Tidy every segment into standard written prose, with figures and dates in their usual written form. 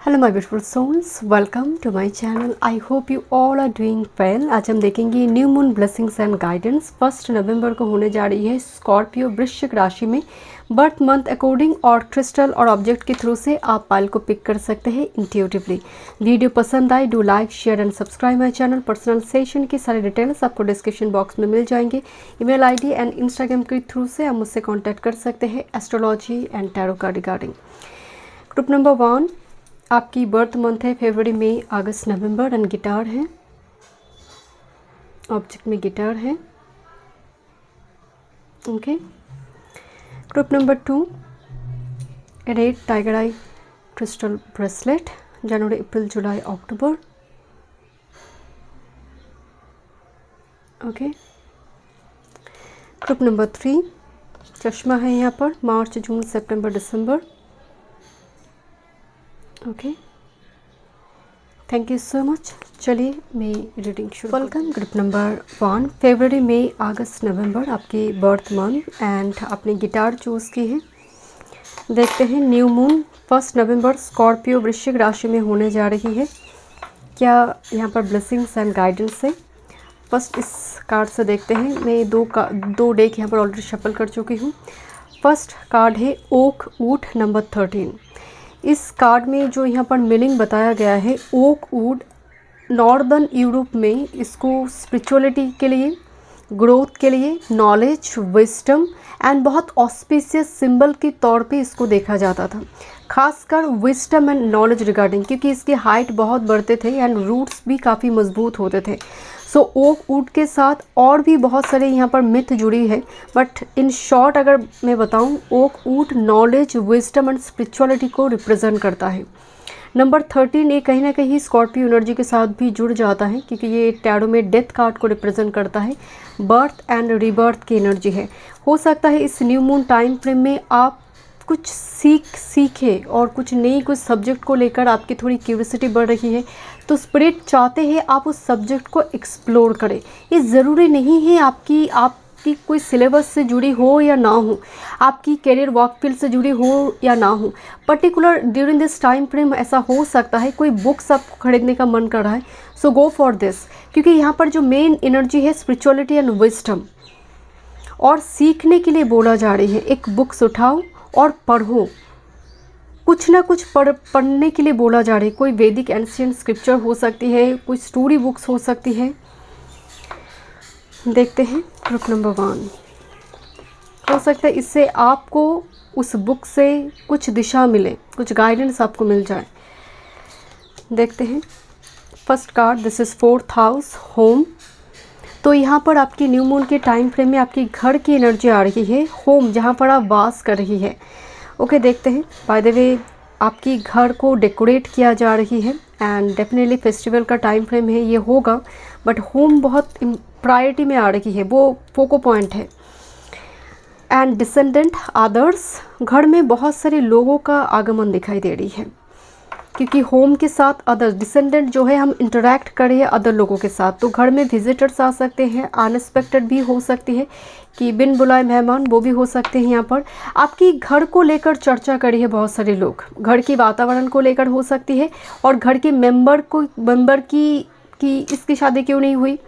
Hello my beautiful souls, welcome to my channel. I hope you all are doing well. आज हम देखेंगे new moon blessings and guidance 1 नवंबर को होने जा रही है स्कॉर्पियो वृश्चिक राशि में बर्थ मंथ अकॉर्डिंग, और क्रिस्टल और ऑब्जेक्ट के थ्रू से आप पाइल को पिक कर सकते हैं इंट्यूटिवली। वीडियो पसंद आए do like share and subscribe my channel. Personal session की सारी डिटेल्स आपको डिस्क्रिप्शन बॉक्स में मिल जाएंगे। ईमेल आईडी एंड इंस्टाग्राम के थ्रू से आप मुझसे कॉन्टैक्ट कर सकते हैं एस्ट्रोलॉजी एंड टैरो का रिगार्डिंग। ग्रुप नंबर 1 आपकी बर्थ मंथ है फरवरी, मई, अगस्त, नवंबर एंड गिटार है। ऑब्जेक्ट में गिटार है। Okay. Group number 2 red tiger eye crystal bracelet, जनवरी, अप्रैल, जुलाई, अक्टूबर। ओके। ग्रुप नंबर 3 चश्मा है यहाँ पर, मार्च, जून, सितंबर, दिसंबर। Okay, thank you so much. चलिए मैं रीडिंग शुरू। वेलकम। ग्रुप नंबर 1 फरवरी, मई, अगस्त, नवंबर आपकी बर्थ मंथ एंड आपने गिटार चूज़ की है। देखते हैं न्यू मून 1 नवंबर स्कॉर्पियो वृश्चिक राशि में होने जा रही है। क्या यहाँ पर ब्लेसिंग्स एंड गाइडेंस है? फर्स्ट इस कार्ड से देखते हैं। मैं दो डेक यहाँ पर ऑलरेडी शफल कर चुकी हूँ। फर्स्ट कार्ड है ओक वुड नंबर 13। इस कार्ड में जो यहाँ पर मीनिंग बताया गया है, ओक वुड नॉर्दर्न यूरोप में इसको स्पिरिचुअलिटी के लिए, ग्रोथ के लिए, नॉलेज, विजडम एंड बहुत ऑस्पिशियस सिंबल के तौर पे इसको देखा जाता था, खासकर विजडम एंड नॉलेज रिगार्डिंग, क्योंकि इसकी हाइट बहुत बढ़ते थे एंड रूट्स भी काफ़ी मजबूत होते थे। सो ओक वुड के साथ और भी बहुत सारे यहाँ पर मिथ जुड़ी है, बट इन शॉर्ट अगर मैं बताऊँ, oak wood knowledge, wisdom and spirituality को रिप्रेजेंट करता है। नंबर 13 ये कहीं ना कहीं स्कॉर्पियो एनर्जी के साथ भी जुड़ जाता है, क्योंकि ये टैरो में डेथ कार्ड को रिप्रेजेंट करता है। बर्थ एंड रीबर्थ की एनर्जी है। हो सकता है इस न्यू मून टाइम फ्रेम में आप कुछ सीखे और कुछ नई कुछ सब्जेक्ट को लेकर आपकी थोड़ी क्यूरियोसिटी बढ़ रही है, तो स्पिरिट चाहते हैं आप उस सब्जेक्ट को एक्सप्लोर करें। ये ज़रूरी नहीं है आपकी कोई सिलेबस से जुड़ी हो या ना हो, आपकी करियर वर्क फील्ड से जुड़ी हो या ना हो। Particular during this time frame ऐसा हो सकता है कोई बुक्स आपको खरीदने का मन कर रहा है, सो गो फॉर दिस, क्योंकि यहाँ पर जो मेन एनर्जी है स्पिरिचुअलिटी एंड विजडम और सीखने के लिए बोला जा रही है। एक बुक्स उठाओ और पढ़ो, कुछ ना कुछ पढ़ने के लिए बोला जा रहा है। कोई वैदिक एंशिएंट स्क्रिप्चर हो सकती है, कोई स्टोरी बुक्स हो सकती है। देखते हैं ग्रुप नंबर 1। हो सकता है इससे आपको उस बुक से कुछ दिशा मिले, कुछ गाइडेंस आपको मिल जाए। देखते हैं first card, this is 4th house, home. तो यहाँ पर आपकी न्यू मून के टाइम फ्रेम में आपकी घर की एनर्जी आ रही है, होम जहाँ पर आप वास कर रही है। ओके, देखते हैं। बाय द वे आपकी घर को डेकोरेट किया जा रही है एंड डेफिनेटली फेस्टिवल का टाइम फ्रेम है, ये होगा, बट होम बहुत प्रायोरिटी में आ रही है, वो फोको पॉइंट है। एंड डिसेंडेंट अदर्स, घर में बहुत सारे लोगों का आगमन दिखाई दे रही है, क्योंकि होम के साथ अदर डिसेंडेंट जो है हम इंटरेक्ट करें अदर लोगों के साथ, तो घर में विजिटर्स आ सकते हैं, अनएक्सपेक्टेड भी हो सकती है कि बिन बुलाए मेहमान, वो भी हो सकते हैं। यहाँ पर आपकी घर को लेकर चर्चा करी है बहुत सारे लोग, घर की वातावरण को लेकर हो सकती है, और घर के मेंबर की इसकी शादी क्यों नहीं हुई,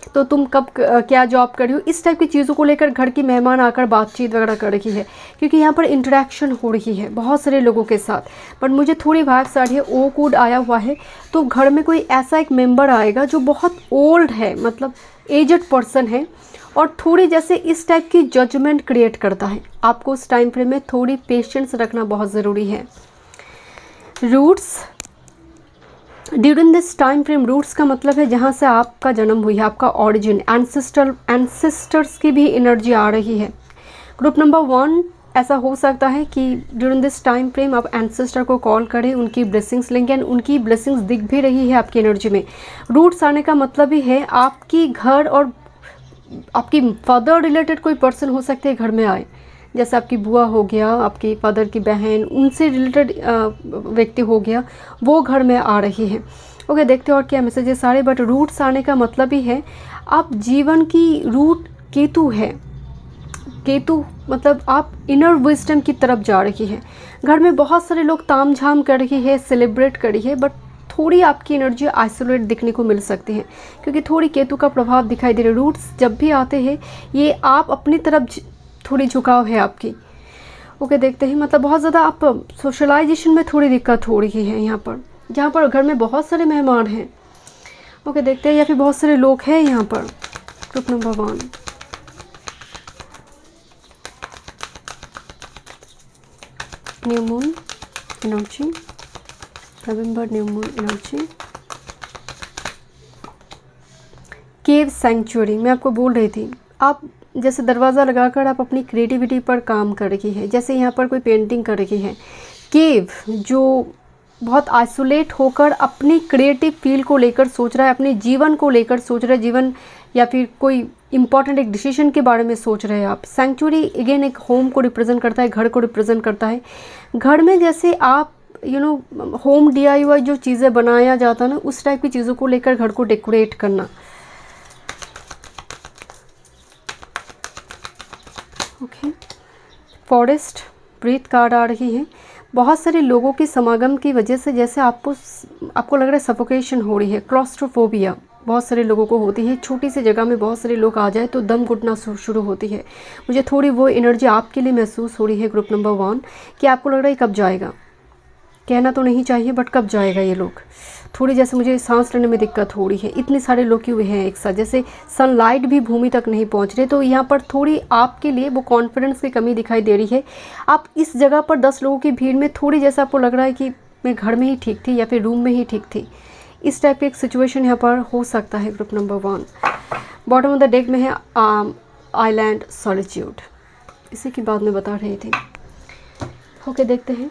तो तुम कब क्या जॉब कर रही हो, इस टाइप की चीज़ों को लेकर घर की मेहमान आकर बातचीत वगैरह कर रही है, क्योंकि यहाँ पर इंटरेक्शन हो रही है बहुत सारे लोगों के साथ। बट मुझे थोड़ी वाइब्स आ रही है, ओक वुड आया हुआ है, तो घर में कोई ऐसा एक मेंबर आएगा जो बहुत ओल्ड है, मतलब एजड पर्सन है, और थोड़ी जैसे इस टाइप की जजमेंट क्रिएट करता है। आपको उस टाइम फ्रेम में थोड़ी पेशेंस रखना बहुत ज़रूरी है। Roots, during this time frame, roots का मतलब है जहाँ से आपका जन्म हुई है, आपका ऑरिजिन, एंसेस्टर्स की भी एनर्जी आ रही है। ग्रुप नंबर 1 ऐसा हो सकता है कि ड्यूरिंग दिस टाइम फ्रेम आप एंसेस्टर को कॉल करें, उनकी ब्लेसिंग्स लेंगे एंड उनकी ब्लेसिंग्स दिख भी रही है आपकी एनर्जी में। रूट्स आने का मतलब ही है आपकी घर और आपकी फादर रिलेटेड कोई पर्सन हो सकते हैं घर में आए, जैसे आपकी बुआ हो गया, आपकी फादर की बहन, उनसे रिलेटेड व्यक्ति हो गया, वो घर में आ रही है। ओके, देखते हैं और क्या मैसेजेस आ रहे। बट रूट्स आने का मतलब ही है आप जीवन की रूट केतु है, केतु मतलब आप इनर विजडम की तरफ जा रही है। घर में बहुत सारे लोग ताम झाम कर रही है, सेलिब्रेट कर रही है, बट थोड़ी आपकी एनर्जी आइसोलेट दिखने को मिल सकती है, क्योंकि थोड़ी केतु का प्रभाव दिखाई दे रहा है। रूट्स जब भी आते हैं ये आप अपनी तरफ थोड़ी झुकाव है आपकी। ओके, देखते हैं, मतलब बहुत ज़्यादा आप सोशलाइजेशन में थोड़ी दिक्कत हो रही है यहाँ पर, जहाँ पर घर में बहुत सारे मेहमान हैं। ओके, देखते हैं, या फिर बहुत सारे लोग हैं यहाँ पर। Group number 1, new moon energy, नवंबर new moon energy, cave sanctuary. मैं आपको बोल रही थी, आप जैसे दरवाज़ा लगाकर आप अपनी क्रिएटिविटी पर काम कर रही है, जैसे यहाँ पर कोई पेंटिंग कर रही है। केव जो बहुत आइसोलेट होकर अपनी क्रिएटिव फील को लेकर सोच रहा है, अपने जीवन को लेकर सोच रहा है, जीवन या फिर कोई इंपॉर्टेंट एक डिसीजन के बारे में सोच रहे हैं आप। सैंक्चुअरी अगेन एक होम को रिप्रेजेंट करता है, घर को रिप्रेजेंट करता है। घर में जैसे आप होम DIY जो चीज़ें बनाया जाता है ना, उस टाइप की चीज़ों को लेकर घर को डेकोरेट करना। ओके, फॉरेस्ट ब्रीथ कार्ड आ रही है। बहुत सारे लोगों के समागम की वजह से जैसे आपको लग रहा है सफोकेशन हो रही है, क्लॉस्ट्रोफोबिया बहुत सारे लोगों को होती है। छोटी सी जगह में बहुत सारे लोग आ जाए तो दम घुटना शुरू होती है। मुझे थोड़ी वो एनर्जी आपके लिए महसूस हो रही है ग्रुप नंबर 1, कि आपको लग रहा है कब जाएगा। कहना तो नहीं चाहिए, बट कब जाएगा ये लोग। थोड़ी जैसे मुझे सांस लेने में दिक्कत हो रही है, इतने सारे लोग क्यों हैं एक साथ, जैसे सनलाइट भी भूमि तक नहीं पहुंच रहे। तो यहाँ पर थोड़ी आपके लिए वो कॉन्फिडेंस की कमी दिखाई दे रही है। आप इस जगह पर 10 लोगों की भीड़ में थोड़ी जैसा आपको लग रहा है कि मैं घर में ही ठीक थी या फिर रूम में ही ठीक थी, इस टाइप की एक सिचुएशन यहाँ पर हो सकता है group number 1। Bottom of the deck में है आइलैंड सॉलिट्यूड, इसी की बात मैं बता रही थी। ओके, देखते हैं।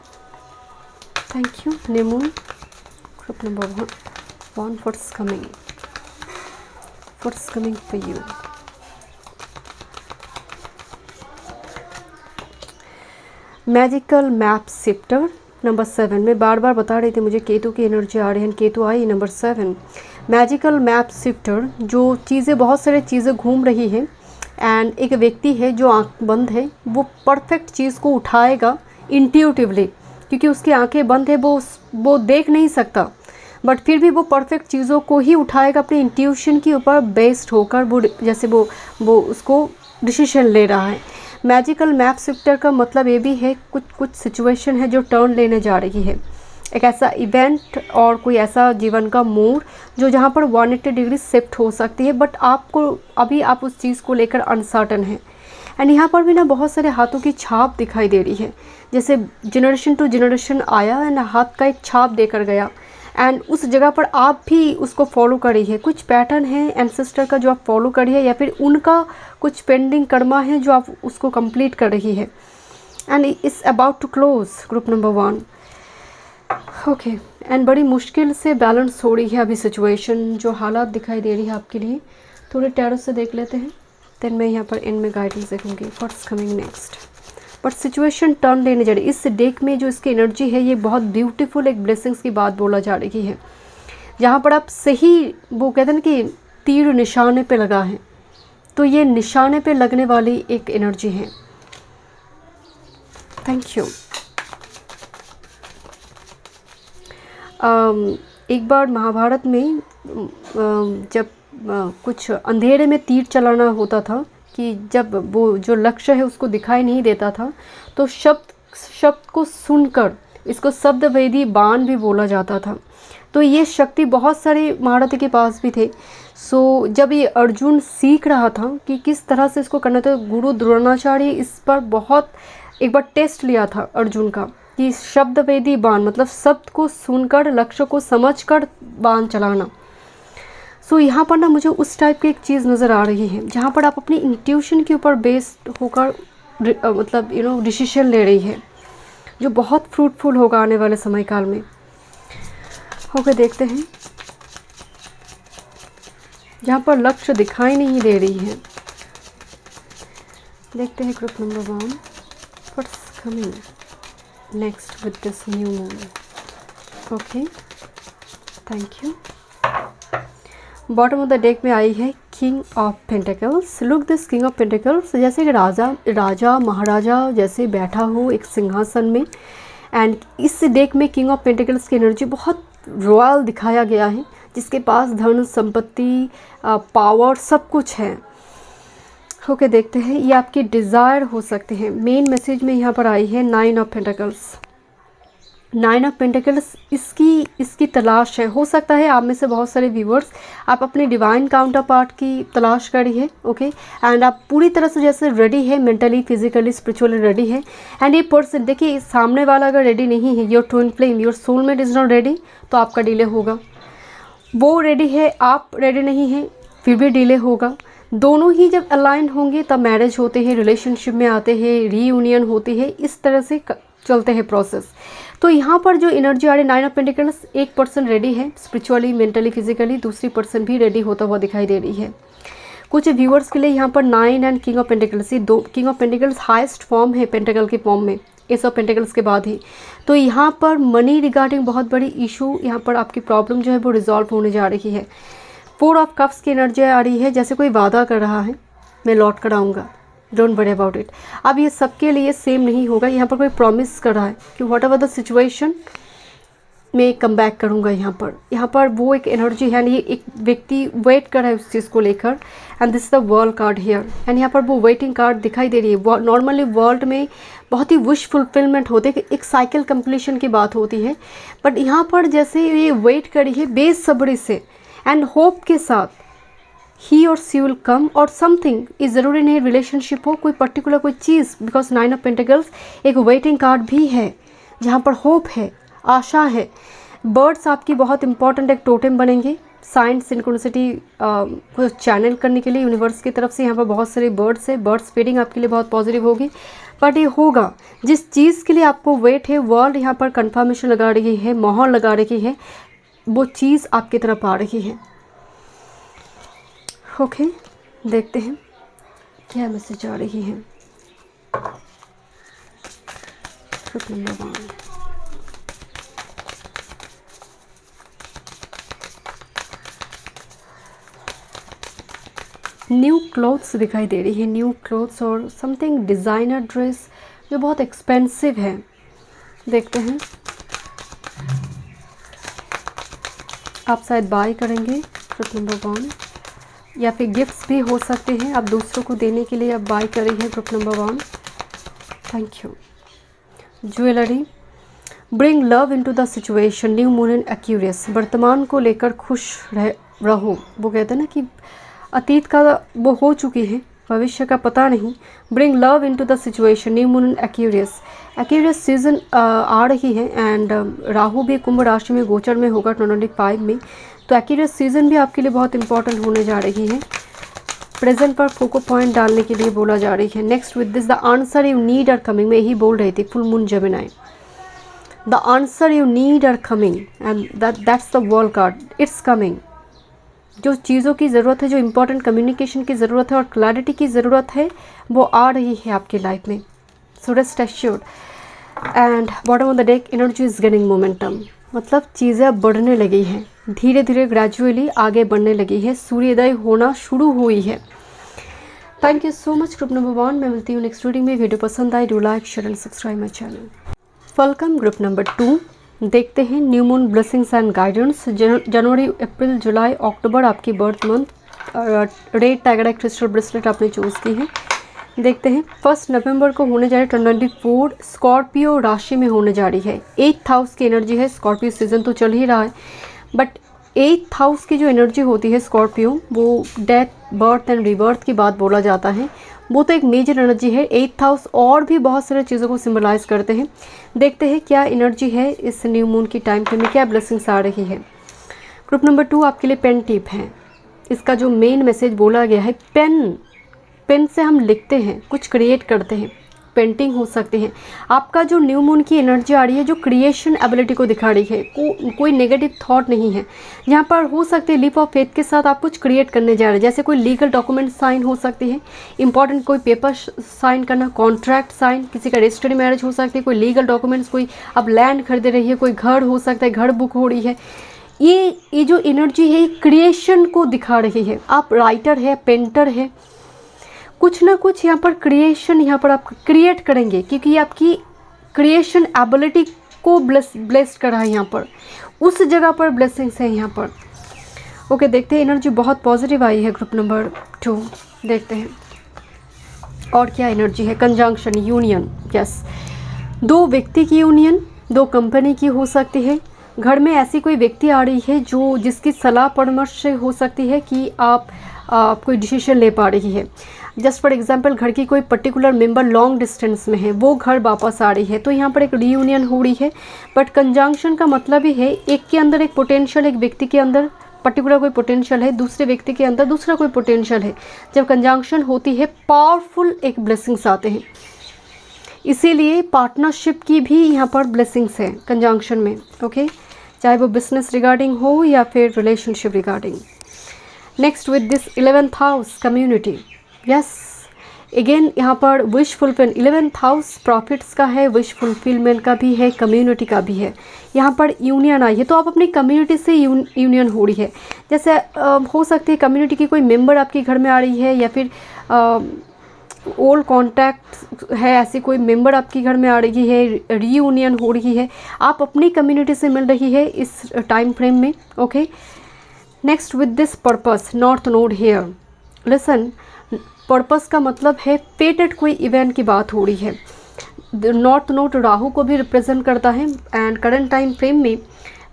Thank you new moon group number 1, what's coming for you। Magical map shifter number 7। मैं बार बार बता रही थी मुझे केतु की एनर्जी आ रही है, केतु आई नंबर 7। मैजिकल मैप शिफ्टर जो चीज़ें, बहुत सारी चीज़ें घूम रही है, एंड एक व्यक्ति है जो आँख बंद है, वो परफेक्ट चीज़ को उठाएगा इंट्यूटिवली, क्योंकि उसकी आंखें बंद है, वो देख नहीं सकता, बट फिर भी वो परफेक्ट चीज़ों को ही उठाएगा अपने इंट्यूशन के ऊपर बेस्ड होकर। वो जैसे वो उसको डिसीजन ले रहा है। मैजिकल मैप शिफ्टर का मतलब ये भी है कुछ सिचुएशन है जो टर्न लेने जा रही है, एक ऐसा इवेंट और कोई ऐसा जीवन का मोड़ जो जहाँ पर 180 डिग्री शिफ्ट हो सकती है, बट आपको अभी आप उस चीज़ को लेकर अनसर्टन है। एंड यहाँ पर भी ना बहुत सारे हाथों की छाप दिखाई दे रही है, जैसे जनरेशन टू जनरेशन आया एंड हाथ का एक छाप देकर गया, एंड उस जगह पर आप भी उसको फॉलो कर रही है। कुछ पैटर्न है एंसेस्टर का जो आप फॉलो कर रही है, या फिर उनका कुछ पेंडिंग कर्मा है जो आप उसको कंप्लीट कर रही है, and it's about to close group number 1। Okay, and बड़ी मुश्किल से बैलेंस हो रही है अभी सिचुएशन, जो हालात दिखाई दे रही है आपके लिए। थोड़े टैरो से देख लेते हैं, देन मैं यहाँ पर एंड में गाइडेंस देखूँगी what's coming next. But situation turn लेने जा रही है। इस डेक में जो इसकी एनर्जी है ये बहुत ब्यूटीफुल एक ब्लेसिंग्स की बात बोला जा रही है, जहाँ पर आप सही, वो कहते हैं ना कि तीर निशाने पे लगा है, तो ये निशाने पे लगने वाली एक एनर्जी है। Thank you. एक बार महाभारत में जब कुछ अंधेरे में तीर चलाना होता था, कि जब वो जो लक्ष्य है उसको दिखाई नहीं देता था, तो शब्द को सुनकर इसको शब्दवेदी बाण भी बोला जाता था। तो ये शक्ति बहुत सारे महारथी के पास भी थे। सो जब ये अर्जुन सीख रहा था कि किस तरह से इसको करना था, गुरु द्रोणाचार्य इस पर बहुत एक बार टेस्ट लिया था अर्जुन का, कि शब्दवेदी बाण मतलब शब्द को सुनकर लक्ष्य को समझकर बाण चलाना। सो यहाँ पर ना मुझे उस टाइप की एक चीज़ नज़र आ रही है, जहाँ पर आप अपनी इंट्यूशन के ऊपर बेस्ड होकर मतलब डिसीजन ले रही है, जो बहुत फ्रूटफुल होगा आने वाले समय काल में। ओके, देखते हैं, जहाँ पर लक्ष्य दिखाई नहीं दे रही है। देखते हैं group number 1 what's coming next with this new moon. Okay, thank you. Bottom of the deck में आई है king of pentacles. Look this king of pentacles, जैसे कि राजा महाराजा जैसे बैठा हो एक सिंहासन में। एंड इस डेक में किंग ऑफ पेंटिकल्स की एनर्जी बहुत रॉयल दिखाया गया है, जिसके पास धन संपत्ति पावर सब कुछ है। ओके, देखते हैं ये आपके डिज़ायर हो सकते हैं। मेन मैसेज में यहाँ पर आई है 9 ऑफ पेंटिकल्स। 9 ऑफ पेंटिकल्स इसकी तलाश है। हो सकता है आप में से बहुत सारे व्यूअर्स आप अपने डिवाइन काउंटर पार्ट की तलाश करी है। ओके, एंड आप पूरी तरह से जैसे रेडी है, मेंटली फिजिकली स्पिरिचुअली रेडी है। एंड ये पर्सन, देखिए सामने वाला अगर रेडी नहीं है, your twin flame your soulmate is not ready, तो आपका डिले होगा। वो रेडी है, आप रेडी नहीं है, फिर भी डिले होगा। दोनों ही जब अलाइन होंगे तब मैरिज होते हैं, रिलेशनशिप में आते हैं, रीयूनियन होती है, इस तरह से चलते हैं प्रोसेस। तो यहाँ पर जो एनर्जी आ रही है 9 ऑफ पेंटिकल्स, एक पर्सन रेडी है स्पिरिचुअली मेंटली फिजिकली, दूसरी पर्सन भी रेडी होता हुआ दिखाई दे रही है। कुछ व्यूअर्स के लिए यहाँ पर 9 एंड किंग ऑफ पेंटिकल्स, ये दो king of pentacles highest form है पेंटिकल के फॉर्म में, एस ऑफ पेंटिकल्स के बाद ही। तो यहाँ पर मनी रिगार्डिंग बहुत बड़ी इशू, यहाँ पर आपकी प्रॉब्लम जो है वो रिजॉल्व होने जा रही है। 4 ऑफ कप्स की एनर्जी आ रही है, जैसे कोई वादा कर रहा है मैं लौट कर आऊँगा, डोंट वरी अबाउट इट। अब ये सबके लिए सेम नहीं होगा। यहाँ पर कोई प्रॉमिस कर रहा है कि व्हाट एवर द सिचुएशन मैं कम बैक करूँगा। यहाँ पर वो एक एनर्जी है, ये एक व्यक्ति वेट कर रहा है उस चीज़ को लेकर। And this the world card here, and यहाँ पर वो वेटिंग कार्ड दिखाई दे रही है। नॉर्मली वर्ल्ड में बहुत ही विश फुलफिलमेंट होते हैं, एक साइकिल कंप्लीशन की बात होती है, बट यहाँ पर जैसे ये वेट करी है बेसब्री से एंड होप के साथ, ही और सी विल कम, और समथिंग इस ज़रूरी नहीं रिलेशनशिप हो, कोई पर्टिकुलर कोई चीज़, बिकॉज 9 ऑफ पेंटिकल्स एक वेटिंग कार्ड भी है जहाँ पर होप है, आशा है। बर्ड्स आपकी बहुत इंपॉर्टेंट एक टोटेम बनेंगे, साइंस सिंक्रोनिसिटी को चैनल करने के लिए यूनिवर्स की तरफ से यहाँ पर बहुत सारे बर्ड्स है। बर्ड्स फीडिंग आपके लिए बहुत पॉजिटिव होगी, बट ये होगा जिस चीज़ के लिए आपको वेट है, वर्ल्ड यहाँ पर कंफर्मेशन लगा रही है, मोहर लगा रही है, वो चीज़ आपकी तरफ आ रही है। ओके, देखते हैं क्या मैसेज आ रही है। न्यू क्लोथ्स दिखाई दे रही है, न्यू क्लोथ्स और समथिंग डिज़ाइनर ड्रेस जो बहुत एक्सपेंसिव है। देखते हैं, आप शायद बाय करेंगे ट्रिप नंबर 1, या फिर गिफ्ट्स भी हो सकते हैं, आप दूसरों को देने के लिए आप बाय कर रही हैं group number 1। Thank you. Jewellery, bring love into the situation, new moon and Aquarius, वर्तमान को लेकर खुश रहो। वो कहते हैं ना कि अतीत का वो हो चुकी है, भविष्य का पता नहीं। Bring love into the situation, new moon and Aquarius season आ रही है। एंड राहु भी कुंभ राशि में गोचर में होगा 2025 में, तो एक्यूरियस सीजन भी आपके लिए बहुत इंपॉर्टेंट होने जा रही है। प्रेजेंट पर फोको पॉइंट डालने के लिए बोला जा रही है। Next with this the answer you need are coming, मैं यही बोल रही थी, full moon Gemini, the answer you need are coming and that's the world card, it's coming. जो चीज़ों की ज़रूरत है, जो इंपॉर्टेंट कम्युनिकेशन की ज़रूरत है और क्लैरिटी की ज़रूरत है, वो आ रही है आपकी लाइफ में। So rest assured. And bottom of the deck, energy is gaining momentum, मतलब चीज़ें अब बढ़ने लगी हैं, धीरे धीरे ग्रेजुअली आगे बढ़ने लगी है, सूर्योदय होना शुरू हुई है। Thank you so much group number 1। मैं मिलती हूँ नेक्स्ट रीडिंग में। वीडियो पसंद आए, do like share and subscribe my channel. Welcome group number 2। देखते हैं new moon blessings and guidance. जनवरी, अप्रैल, जुलाई, अक्टूबर आपकी birth month. Red tiger crystal bracelet आपने चूज़ की है। देखते हैं 1 नवंबर को होने जा रही 2024 स्कॉर्पियो राशि में होने जा रही है। 8th हाउस की एनर्जी है। स्कॉर्पियो सीजन तो चल ही रहा है, बट 8th हाउस की जो एनर्जी होती है स्कॉर्पियो, वो डेथ, बर्थ एंड रिबर्थ की बात बोला जाता है, वो तो एक मेजर एनर्जी है। 8th हाउस और भी बहुत सारे चीज़ों को सिम्बलाइज करते हैं। देखते हैं क्या एनर्जी है इस न्यू मून की टाइम फ्रेम में, क्या ब्लेसिंग्स आ रही है। ग्रुप नंबर 2 आपके लिए पेन टिप है। इसका जो मेन मैसेज बोला गया है, पेन से हम लिखते हैं, कुछ क्रिएट करते हैं, पेंटिंग हो सकते हैं। आपका जो न्यू मून की एनर्जी आ रही है, जो क्रिएशन एबिलिटी को दिखा रही है, कोई नेगेटिव थॉट नहीं है। यहाँ पर हो सकते हैं लीप ऑफ फेथ के साथ आप कुछ क्रिएट करने जा रहे हैं, जैसे कोई लीगल डॉक्यूमेंट साइन हो सकते हैं, इंपॉर्टेंट कोई पेपर साइन करना, कॉन्ट्रैक्ट साइन, किसी का रजिस्टर्ड मैरिज हो सकती है, कोई लीगल डॉक्यूमेंट्स, कोई आप लैंड खरीद रही है, कोई घर हो सकता है, घर बुक हो रही है, ये जो एनर्जी है क्रिएशन को दिखा रही है। आप राइटर है, पेंटर है, कुछ ना कुछ यहाँ पर क्रिएशन यहाँ पर आप क्रिएट करेंगे, क्योंकि ये आपकी क्रिएशन एबिलिटी को ब्लेस्ड करा है यहाँ पर, उस जगह पर ब्लेसिंग्स है यहाँ पर। ओके, देखते हैं, एनर्जी बहुत पॉजिटिव आई है ग्रुप नंबर 2। देखते हैं और क्या एनर्जी है। कंजंक्शन, यूनियन, यस, दो व्यक्ति की यूनियन, दो कंपनी की हो सकती है। घर में ऐसी कोई व्यक्ति आ रही है जो जिसकी सलाह परामर्श से हो सकती है कि आप कोई डिसीजन ले पा रही है। जस्ट फॉर एग्जांपल, घर की कोई पर्टिकुलर मेंबर लॉन्ग डिस्टेंस में है, वो घर वापस आ रही है, तो यहाँ पर एक रीयूनियन हो रही है। बट कंजंक्शन का मतलब ही है एक के अंदर एक पोटेंशियल, एक व्यक्ति के अंदर पर्टिकुलर कोई पोटेंशियल है, दूसरे व्यक्ति के अंदर दूसरा कोई पोटेंशियल है। जब कंजंक्शन होती है पावरफुल एक ब्लेसिंग्स आते हैं, इसीलिए पार्टनरशिप की भी यहाँ पर ब्लेसिंग्स है कंजंक्शन में। ओके, चाहे वो बिजनेस रिगार्डिंग हो या फिर relationship regarding. Next with this 11th house, community, yes, again यहाँ पर wish fulfil, 11th house profits का है, विश फुलफिलमेंट का भी है, कम्युनिटी का भी है। यहाँ पर यूनियन आई है, तो आप अपनी कम्युनिटी से यूनियन हो रही है। जैसे हो सकती है कम्युनिटी की कोई मेंबर आपके घर में आ रही है, या फिर ओल्ड कॉन्टैक्ट है, ऐसी कोई मेंबर आपके घर में आ रही है, रीयूनियन हो रही है, आप अपनी कम्युनिटी से मिल रही है इस टाइम फ्रेम में। Okay, next with this purpose, north node here, listen, purpose का मतलब है फेटेड कोई इवेंट की बात हो रही है। नॉर्थ नोड राहु को भी रिप्रेजेंट करता है, एंड करंट टाइम फ्रेम में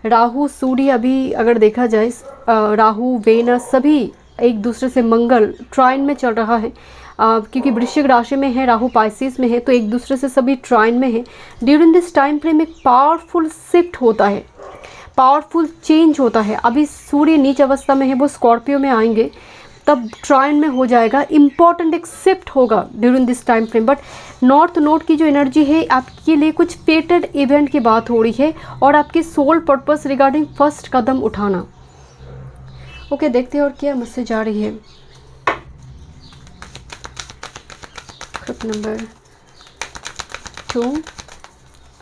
राहु सूर्य, अभी अगर देखा जाए राहु वेनस सभी एक दूसरे से, मंगल ट्राइन में चल रहा है, क्योंकि वृश्चिक राशि में है, राहु पाइसिस में है, तो एक दूसरे से सभी ट्राइन में है। ड्यूरिंग दिस टाइम फ्रेम एक पावरफुल शिफ्ट होता है, पावरफुल चेंज होता है। अभी सूर्य नीच अवस्था में है, वो स्कॉर्पियो में आएंगे, तब ट्राइन में हो जाएगा, इम्पॉर्टेंट एक शिफ्ट होगा during this time frame. But north node की जो एनर्जी है आपके लिए कुछ फेटेड इवेंट की बात हो रही है, और आपकी सोल पर्पस रिगार्डिंग फर्स्ट कदम उठाना। ओके, देखते हैं और क्या मैसेज आ रही है। ग्रुप नंबर 2,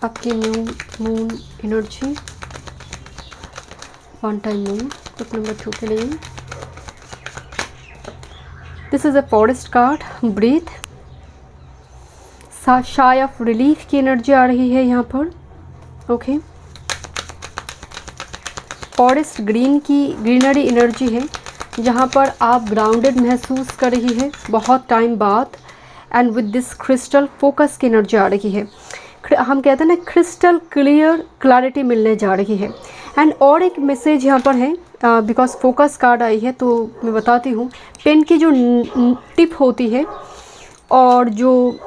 आपकी new moon energy, one time moon, group number 2 के लिए। This is a forest card, breathe, sigh of relief की एनर्जी आ रही है यहाँ पर। ओके, फॉरेस्ट ग्रीन की ग्रीनरी एनर्जी है, जहाँ पर आप ग्राउंडेड महसूस कर रही है बहुत टाइम बाद, and with this crystal focus की एनर्जी आ रही है। हम कहते हैं ना क्रिस्टल क्लियर क्लैरिटी मिलने जा रही है। एंड और एक मैसेज यहाँ पर है, बिकॉज फोकस कार्ड आई है तो मैं बताती हूँ। पेन की जो टिप होती है, और जो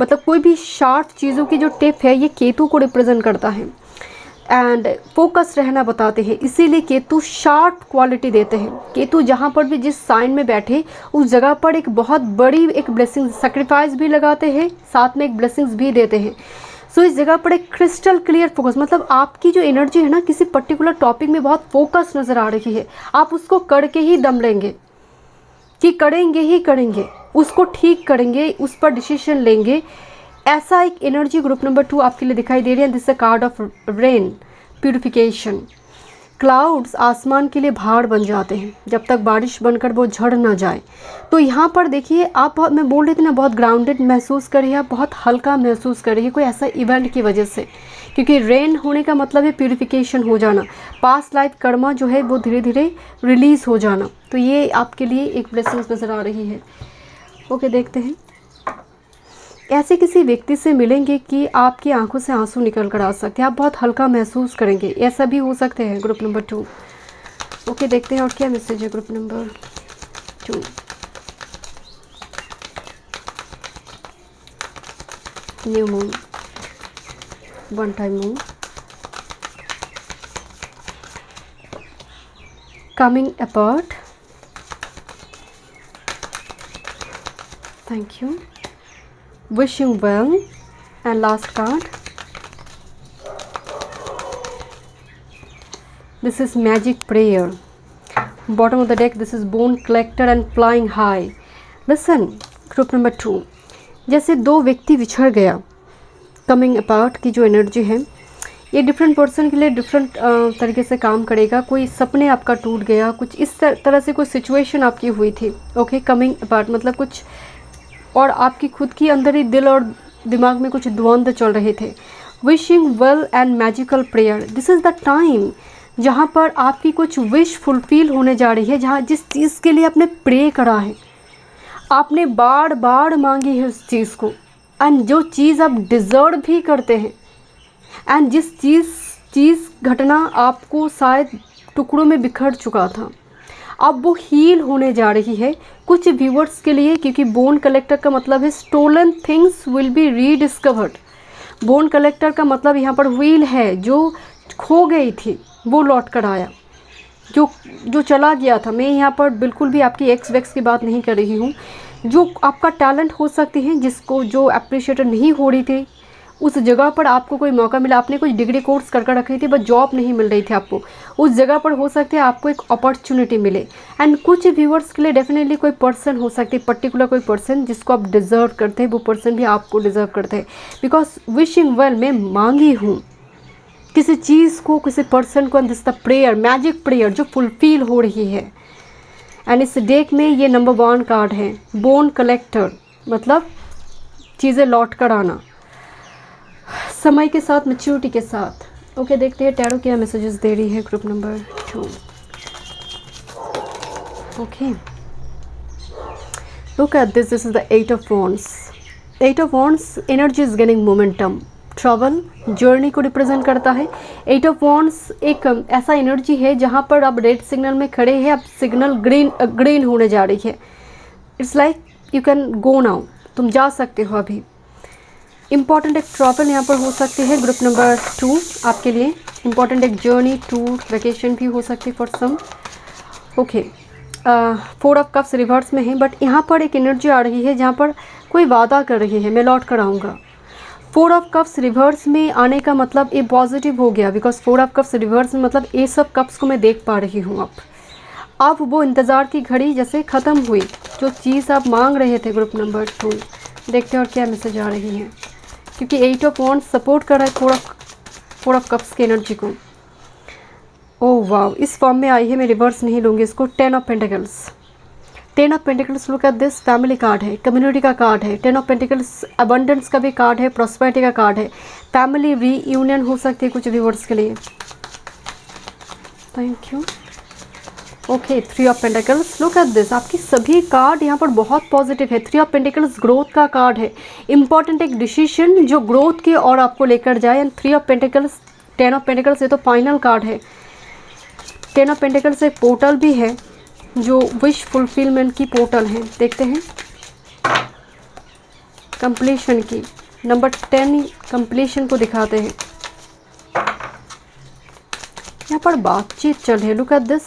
मतलब कोई भी शार्प चीज़ों की जो टिप है, ये केतु को रिप्रेजेंट करता है, एंड फोकस रहना बताते हैं, इसीलिए केतु शार्प क्वालिटी देते हैं। केतु जहाँ पर भी जिस साइन में बैठे उस जगह पर एक बहुत बड़ी एक ब्लेसिंग, सेक्रीफाइस भी लगाते हैं, साथ में एक ब्लेसिंग्स भी देते हैं। सो इस जगह पर एक क्रिस्टल क्लियर फोकस, मतलब आपकी जो एनर्जी है ना, किसी पर्टिकुलर टॉपिक में बहुत फोकस नज़र आ रही है, आप उसको करके ही दम लेंगे, कि करेंगे ही करेंगे, उसको ठीक करेंगे, उस पर डिसीजन लेंगे। ऐसा एक एनर्जी ग्रुप नंबर 2 आपके लिए दिखाई दे रही है। This a card of rain, purification. Clouds आसमान के लिए भार बन जाते हैं जब तक बारिश बनकर वो झड़ ना जाए। तो यहाँ पर देखिए, आप बहुत, मैं बोल रही थी ना, बहुत ग्राउंडेड महसूस कर रही है, आप बहुत हल्का महसूस कर रही है कोई ऐसा इवेंट की वजह से, क्योंकि रेन होने का मतलब है प्यूरिफिकेशन हो जाना, पास्ट लाइफ कर्मा जो है वो धीरे धीरे रिलीज़ हो जाना। तो ये आपके लिए एक ब्लेसिंग्स नज़र आ रही है। ओके, देखते हैं। ऐसे किसी व्यक्ति से मिलेंगे कि आपकी आंखों से आंसू निकल कर आ सकते हैं, आप बहुत हल्का महसूस करेंगे, ऐसा भी हो सकते हैं ग्रुप नंबर 2। ओके, देखते हैं और क्या मैसेज है group number 2। New moon, one time moon, coming apart, thank you, wishing well, and last card, this is magic prayer, bottom of the deck, this is bone collector and flying high. Listen, group number 2, जैसे दो व्यक्ति बिछड़ गया, coming apart की जो energy है, ये different person के लिए डिफरेंट तरीके से काम करेगा। कोई सपने आपका टूट गया, कुछ इस तरह से कोई सिचुएशन आपकी हुई थी, ओके, कमिंग अपार्ट, मतलब कुछ, और आपकी खुद की अंदर ही दिल और दिमाग में कुछ द्वंद्व चल रहे थे। Wishing well and magical prayer, this is the time जहाँ पर आपकी कुछ विश फुलफिल होने जा रही है, जहाँ जिस चीज़ के लिए आपने प्रे करा है, आपने बार बार मांगी है उस चीज़ को, एंड जो चीज़ आप डिज़र्व भी करते हैं, एंड जिस चीज़ घटना आपको शायद टुकड़ों में बिखर चुका था, अब वो हील होने जा रही है कुछ व्यूअर्स के लिए, क्योंकि बोन कलेक्टर का मतलब है stolen things will be rediscovered. Bone collector का मतलब यहाँ पर व्हील है, जो खो गई थी वो लौट कर आया, जो चला गया था। मैं यहाँ पर बिल्कुल भी आपकी एक्स वैक्स की बात नहीं कर रही हूँ। जो आपका टैलेंट हो सकती है, जिसको जो अप्रिशिएट नहीं हो रही थी, उस जगह पर आपको कोई मौका मिला। आपने कुछ डिग्री कोर्स कर रखी थी बट जॉब नहीं मिल रही थी आपको, उस जगह पर हो सकती है आपको एक अपॉर्चुनिटी मिले। एंड कुछ व्यूअर्स के लिए डेफिनेटली कोई पर्सन हो सकती है, पर्टिकुलर कोई पर्सन जिसको आप डिज़र्व करते हैं, वो पर्सन भी आपको डिज़र्व करते हैं। बिकॉज विशिंग वेल, मैं मांगी हूँ किसी चीज़ को, किसी पर्सन को, and this the prayer, magic prayer जो फुलफिल हो रही है। एंड इस डेक में ये नंबर 1 कार्ड है, बोन कलेक्टर, मतलब चीज़ें लौट कर आना समय के साथ, मैच्योरिटी के साथ। ओके, देखते हैं टैरो क्या मैसेजेस दे रही है group number 2। Okay, look at this is the 8 of wands. 8 of wands energy is gaining momentum, travel, journey को रिप्रेजेंट करता है। 8 ऑफ वॉन्ड्स एक ऐसा एनर्जी है जहाँ पर आप रेड सिग्नल में खड़े हैं, अब सिग्नल ग्रीन होने जा रही है। It's like you can go now, तुम जा सकते हो अभी। इम्पॉर्टेंट एक ट्रैवल यहाँ पर हो सकती है ग्रुप नंबर 2 आपके लिए। इम्पॉर्टेंट एक जर्नी, टूर, वेकेशन भी हो सकती है for some. Okay, 4 of cups reverse में है, बट यहाँ पर एक एनर्जी आ रही है जहाँ पर कोई वादा कर रही है, मैं लौट कर आऊँगा। 4 ऑफ कप्स रिवर्स में आने का मतलब ये पॉजिटिव हो गया, बिकॉज 4 ऑफ कप्स रिवर्स में मतलब एस ऑफ कप्स को मैं देख पा रही हूँ। अब वो इंतज़ार की घड़ी जैसे ख़त्म हुई, जो चीज़ आप मांग रहे थे ग्रुप नंबर 2। देखते हैं और क्या मैसेज आ रही है, क्योंकि 8 ऑफ वॉन्ड्स सपोर्ट कर रहा है 4 ऑफ कप्स की एनर्जी को। ओह वाव, इस फॉर्म में आई है, मैं रिवर्स नहीं लूँगी इसको। 10 of pentacles, 10 of pentacles, look at this, family card है, कम्युनिटी का कार्ड है। 10 ऑफ पेंटिकल्स अबंडेंस का भी कार्ड है, प्रॉस्पेरिटी का कार्ड है। फैमिली रीयूनियन हो सकती है कुछ व्यूअर्स के लिए। Thank you. Okay, 3 of pentacles, look at this, आपकी सभी कार्ड यहाँ पर बहुत पॉजिटिव है। 3 ऑफ पेंटिकल्स ग्रोथ का कार्ड है, इंपॉर्टेंट एक डिसीजन जो ग्रोथ की ओर आपको लेकर जाए। And 3 of pentacles, 10 of pentacles, ये तो फाइनल कार्ड है। 10 ऑफ पेंटिकल्स एक पोर्टल भी है, जो विश फुलफिलमेंट की पोर्टल है। देखते हैं कंप्लीशन की, नंबर 10 कंप्लीशन को दिखाते हैं। यहाँ पर बातचीत चल रही है, लुक एट दिस,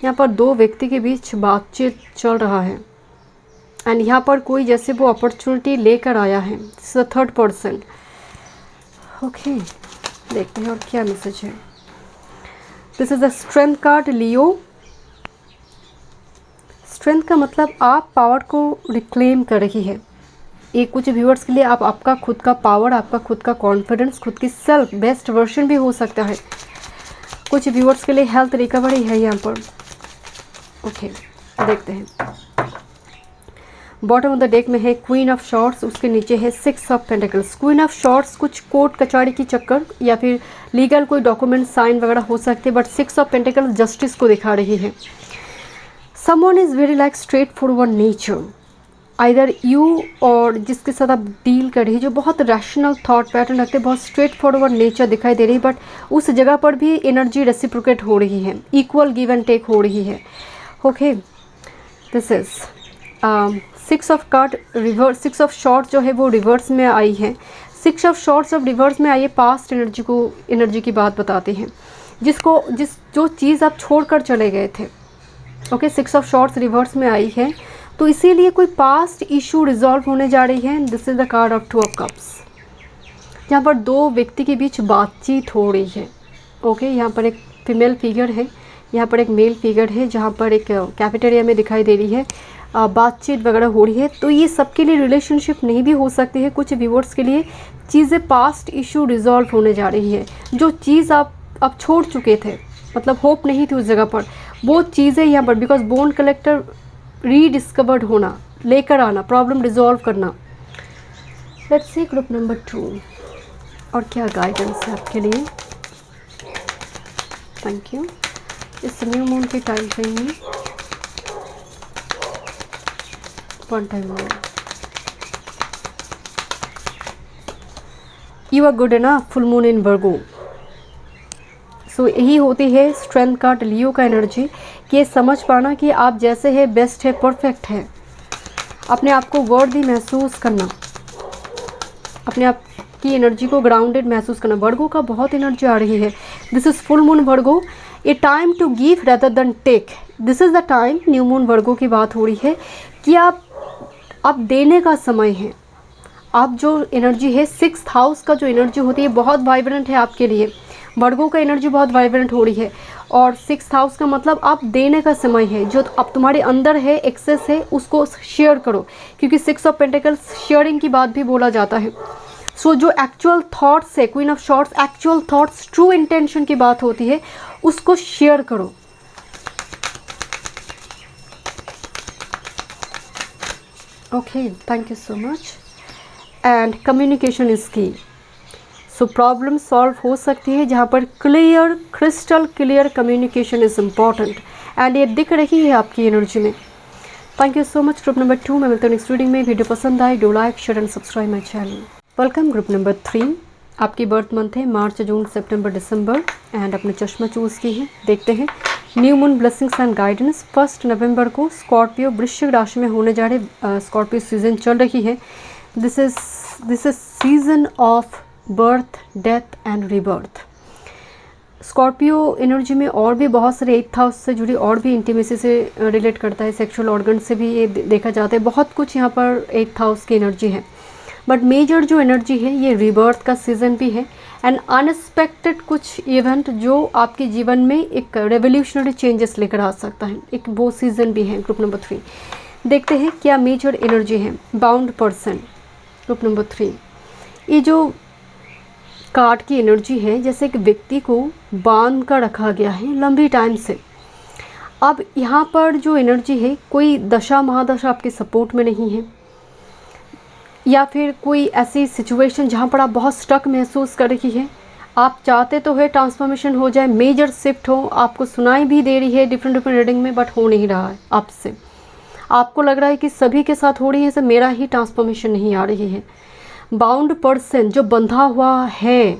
यहाँ पर 2 व्यक्ति के बीच बातचीत चल रहा है। एंड यहाँ पर कोई जैसे वो अपॉर्चुनिटी लेकर आया है, this is the 3rd person. Okay, देखते हैं और क्या मैसेज है। This is the strength card, Leo. Strength का मतलब आप पावर को रिक्लेम कर रही है। ये कुछ व्यूअर्स के लिए आप आपका खुद का पावर, आपका खुद का कॉन्फिडेंस, खुद की सेल्फ बेस्ट वर्जन भी हो सकता है। कुछ व्यूअर्स के लिए हेल्थ रिकवरी है यहाँ पर। ओके, देखते हैं। बॉटम ऑफ द डेक में है क्वीन ऑफ शॉर्ट्स, उसके नीचे है 6 of pentacles. Queen of shorts कुछ कोर्ट कचहरी की चक्कर या फिर लीगल कोई डॉक्यूमेंट साइन वगैरह हो सकते हैं, बट 6 ऑफ पेंटिकल्स जस्टिस को दिखा रही है। Someone is very like straight forward nature, either you और जिसके साथ आप डील कर रही है, जो बहुत रैशनल थॉट पैटर्न रखते हैं, बहुत स्ट्रेट फॉरवर्ड नेचर दिखाई दे रही है, बट उस जगह पर भी एनर्जी रेसिप्रोकेट हो रही है, इक्वल गिव एंड टेक हो रही है। Okay, this is 6 of card reverse, 6 of shorts जो है वो रिवर्स में आई है। 6 ऑफ शॉर्ट्स ऑफ रिवर्स में आई है, पास्ट एनर्जी की बात बताती हैं, जो चीज़ आप छोड़कर चले गए थे। ओके, 6 ऑफ शॉर्ट्स रिवर्स में आई है, तो इसीलिए कोई पास्ट इशू रिजॉल्व होने जा रही है। This is the card of 2 of cups, जहाँ पर 2 व्यक्ति के बीच बातचीत हो रही है। ओके, यहाँ पर एक फीमेल फिगर है, यहाँ पर एक मेल फिगर है, जहाँ पर एक कैफेटेरिया में दिखाई दे रही है। बातचीत वगैरह हो रही है, तो ये सबके लिए रिलेशनशिप नहीं भी हो सकती है। कुछ व्यूअर्स के लिए चीज़ें पास्ट इशू रिजॉल्व होने जा रही है। जो चीज़ आप छोड़ चुके थे, मतलब होप नहीं थी उस जगह पर, वो चीज़ें यहाँ पर, बिकॉज बोन कलेक्टर रीडिस्कवर्ड होना, लेकर आना, प्रॉब्लम रिजॉल्व करना। लेट्स सी ग्रुप नंबर 2 और क्या गाइडेंस है आपके लिए। Thank you. इस न्यू मून की टाइम फ्रेम में one time moon, you are good enough, full moon in Virgo. So यही होती है स्ट्रेंथ कार्ड, लियो का एनर्जी, कि ये समझ पाना कि आप जैसे है बेस्ट है, परफेक्ट है। अपने आप को वर्दी महसूस करना, अपने आप की एनर्जी को ग्राउंडेड महसूस करना। वर्गो का बहुत एनर्जी आ रही है। This is full moon Virgo, a time to give rather than take. This is the time, new moon Virgo की बात हो रही है कि आप देने का समय है। आप जो एनर्जी है, 6th हाउस का जो एनर्जी होती है बहुत वाइब्रेंट है आपके लिए। वर्गो का एनर्जी बहुत वाइब्रेंट हो रही है, और 6th हाउस का मतलब आप देने का समय है। जो अब तुम्हारे अंदर है, एक्सेस है, उसको शेयर करो, क्योंकि 6 ऑफ पेंटिकल्स शेयरिंग की बात भी बोला जाता है। सो जो एक्चुअल थॉट्स है, queen of shorts, actual thoughts, true intention की बात होती है, उसको शेयर करो। Okay, thank you so much. And communication is की। सो प्रॉब्लम सॉल्व हो सकती है जहाँ पर clear, crystal clear communication is important, and ये दिख रही है आपकी एनर्जी में। Thank you so much. Group number 2 में मिलते हैं नेक्स्ट रीडिंग में। वीडियो पसंद आए, do like, share and subscribe my channel. Welcome. Group number 3, आपकी बर्थ मंथ है मार्च, जून, सितंबर, दिसंबर, एंड अपने चश्मा चूज़ की है। देखते हैं new moon blessings and guidance. 1 नवंबर को स्कॉर्पियो वृश्चिक राशि में होने जा रहे। स्कॉर्पियो सीजन चल रही है। This is season of birth, death and rebirth. Scorpio energy में और भी बहुत सारे 8th हाउस से जुड़ी और भी इंटीमेसी से रिलेट करता है, सेक्सुअल ऑर्गन से भी ये देखा जाता है। बहुत कुछ यहाँ पर 8th हाउस की एनर्जी है, बट मेजर जो एनर्जी है ये रीबर्थ का सीज़न भी है, एंड अनएक्सपेक्टेड कुछ इवेंट जो आपके जीवन में एक रेवोल्यूशनरी चेंजेस लेकर आ सकता है, एक वो सीज़न भी है। ग्रुप नंबर 3 देखते हैं क्या मेजर एनर्जी है। Bound person, group number 3। ये जो कार्ड की एनर्जी है, जैसे एक व्यक्ति को बांध कर रखा गया है लंबी टाइम से। अब यहाँ पर जो एनर्जी है, कोई दशा महादशा आपके सपोर्ट में नहीं है, या फिर कोई ऐसी सिचुएशन जहाँ पर आप बहुत स्टक महसूस कर रही है। आप चाहते तो है ट्रांसफॉर्मेशन हो जाए, मेजर शिफ्ट हो, आपको सुनाई भी दे रही है डिफरेंट रीडिंग में, बट हो नहीं रहा है आपसे। आपको लग रहा है कि सभी के साथ हो रही है, सिर्फ मेरा ही ट्रांसफॉर्मेशन नहीं आ रही है। बाउंड पर्सन जो बंधा हुआ है,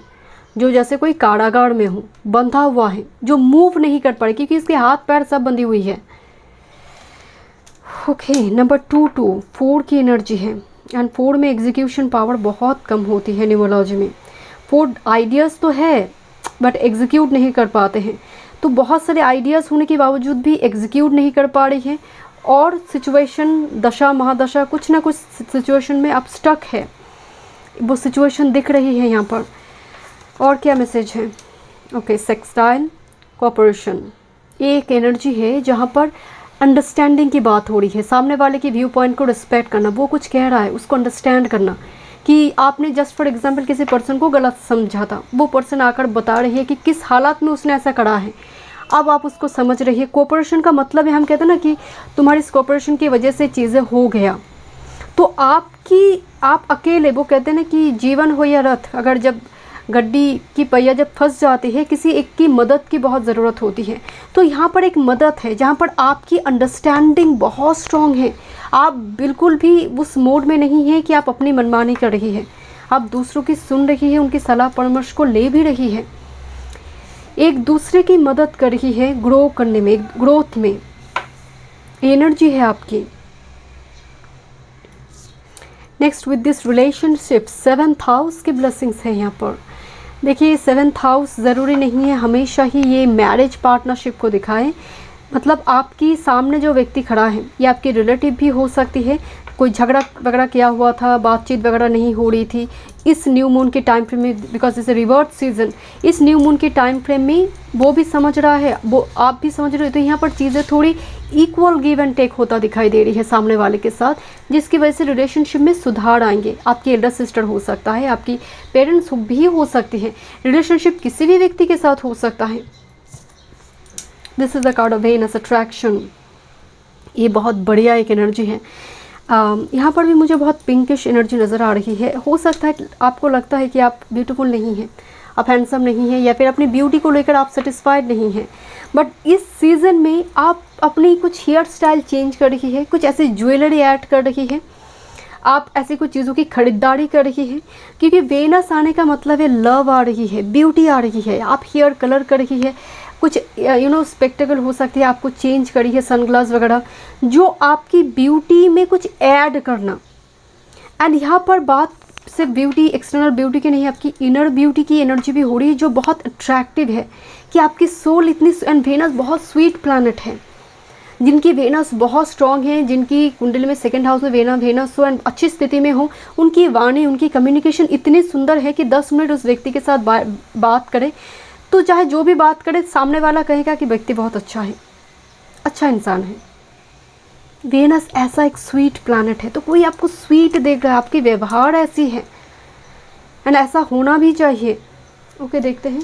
जो जैसे कोई कारागार में हो, बंधा हुआ है, जो मूव नहीं कर पा रही क्योंकि इसके हाथ पैर सब बंधी हुई है। ओके, नंबर 2 4 की एनर्जी है, एंड 4 में एग्जीक्यूशन पावर बहुत कम होती है न्यूमरोलॉजी में। 4 आइडियाज़ तो है बट एग्जीक्यूट नहीं कर पाते हैं। तो बहुत सारे आइडियाज़ होने के बावजूद भी एग्जीक्यूट नहीं कर पा रही है, और सिचुएशन, दशा महादशा, कुछ ना कुछ सिचुएशन में आप स्टक है, वो सिचुएशन दिख रही है यहाँ पर। और क्या मैसेज है? ओके, सेक्सटाइल कोऑपरेशन, एक एनर्जी है जहाँ पर अंडरस्टैंडिंग की बात हो रही है। सामने वाले की व्यू पॉइंट को रिस्पेक्ट करना, वो कुछ कह रहा है उसको अंडरस्टैंड करना। कि आपने जस्ट फॉर एग्जांपल किसी पर्सन को गलत समझा था, वो पर्सन आकर बता रही है कि किस हालात में उसने ऐसा करा है, अब आप उसको समझ रही है। कोऑपरेशन का मतलब है, हम कहते हैं ना कि तुम्हारी इस कोऑपरेशन की वजह से चीज़ें हो गया, तो आप अकेले, वो कहते हैं ना कि जीवन हो या रथ, अगर जब गड्डी की पहिया जब फंस जाती है, किसी एक की मदद की बहुत ज़रूरत होती है। तो यहाँ पर एक मदद है जहाँ पर आपकी अंडरस्टैंडिंग बहुत स्ट्रॉन्ग है। आप बिल्कुल भी उस मोड में नहीं है कि आप अपनी मनमानी कर रही है, आप दूसरों की सुन रही है, उनकी सलाह परामर्श को ले भी रही है, एक दूसरे की मदद कर रही है ग्रो करने में, ग्रोथ में एनर्जी है आपकी। Next with this relationship 7th house की ब्लेसिंग्स है यहाँ पर। देखिए 7th हाउस ज़रूरी नहीं है हमेशा ही ये मैरिज पार्टनरशिप को दिखाए। मतलब आपकी सामने जो व्यक्ति खड़ा है ये आपके रिलेटिव भी हो सकती है, कोई झगड़ा वगैरह किया हुआ था, बातचीत वगैरह नहीं हो रही थी इस न्यू मून के टाइम फ्रेम में, बिकॉज इस रिवर्स सीजन, इस न्यू मून के टाइम फ्रेम में वो भी समझ रहा है, वो आप भी समझ रहे हो, तो यहाँ पर चीज़ें थोड़ी इक्वल गिव एंड टेक होता दिखाई दे रही है सामने वाले के साथ, जिसकी वजह से रिलेशनशिप में सुधार आएंगे। आपकी एल्डर सिस्टर हो सकता है, आपकी पेरेंट्स भी हो सकती हैं, रिलेशनशिप किसी भी व्यक्ति के साथ हो सकता है। This is the card of Venus attraction. ये बहुत बढ़िया एक एनर्जी है। यहाँ पर भी मुझे बहुत पिंकिश एनर्जी नज़र आ रही है। हो सकता है आपको लगता है कि आप ब्यूटीफुल नहीं हैं, आप हैंडसम नहीं हैं, या फिर अपनी ब्यूटी को लेकर आप सेटिस्फाइड नहीं हैं, बट इस सीज़न में आप अपनी कुछ हेयर स्टाइल चेंज कर रही है, कुछ ऐसी ज्वेलरी ऐड कर रही है, आप ऐसी कुछ चीज़ों की खरीदारी कर रही है, क्योंकि वेनस आने का मतलब है लव आ रही है, ब्यूटी आ रही है। आप हेयर कलर कर रही है, कुछ स्पेक्टेकल हो सकती है, आपको चेंज करी है, सनग्लास वगैरह, जो आपकी ब्यूटी में कुछ ऐड करना। एंड यहाँ पर बात सिर्फ ब्यूटी, एक्सटर्नल ब्यूटी की नहीं, आपकी इनर ब्यूटी की एनर्जी भी हो रही है, जो बहुत अट्रैक्टिव है कि आपकी सोल इतनी, एंड वेनस बहुत स्वीट प्लैनेट है, जिनकी वेनस बहुत स्ट्रॉन्ग है, जिनकी कुंडली में सेकंड हाउस में वेनस हो एंड अच्छी स्थिति में हो, उनकी वाणी, उनकी कम्युनिकेशन इतनी सुंदर है कि 10 मिनट उस व्यक्ति के साथ बात करें तो चाहे जो भी बात करे सामने वाला कहेगा कि व्यक्ति बहुत अच्छा है, अच्छा इंसान है। वेनस ऐसा एक स्वीट प्लैनेट है, तो कोई आपको स्वीट देख रहा है, आपकी व्यवहार ऐसी है, एंड ऐसा होना भी चाहिए। ओके, देखते हैं।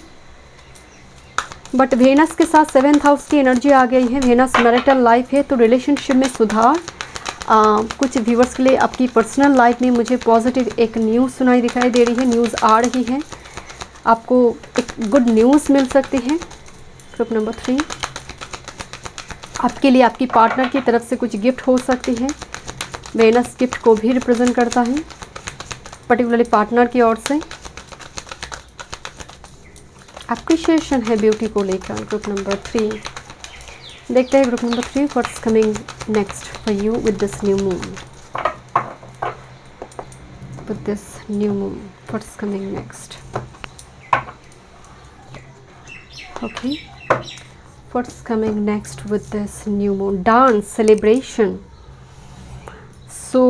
बट वेनस के साथ 7th हाउस की एनर्जी आ गई है। वेनस मैरिटल लाइफ है, तो रिलेशनशिप में सुधार। कुछ व्यूवर्स के लिए आपकी पर्सनल लाइफ में मुझे पॉजिटिव एक न्यूज़ सुनाई दिखाई दे रही है, न्यूज़ आ रही है, आपको एक गुड न्यूज़ मिल सकती है। ग्रुप नंबर 3, आपके लिए आपकी पार्टनर की तरफ से कुछ गिफ्ट हो सकती है। वेनस गिफ्ट को भी रिप्रेजेंट करता है, पर्टिकुलरली पार्टनर की ओर से अप्रिशिएशन है ब्यूटी को लेकर। ग्रुप नंबर 3, देखते हैं group number 3 what's coming next for you with this new moon, with this new moon what's coming next. Okay, what's coming next with this new moon? Dance, celebration. So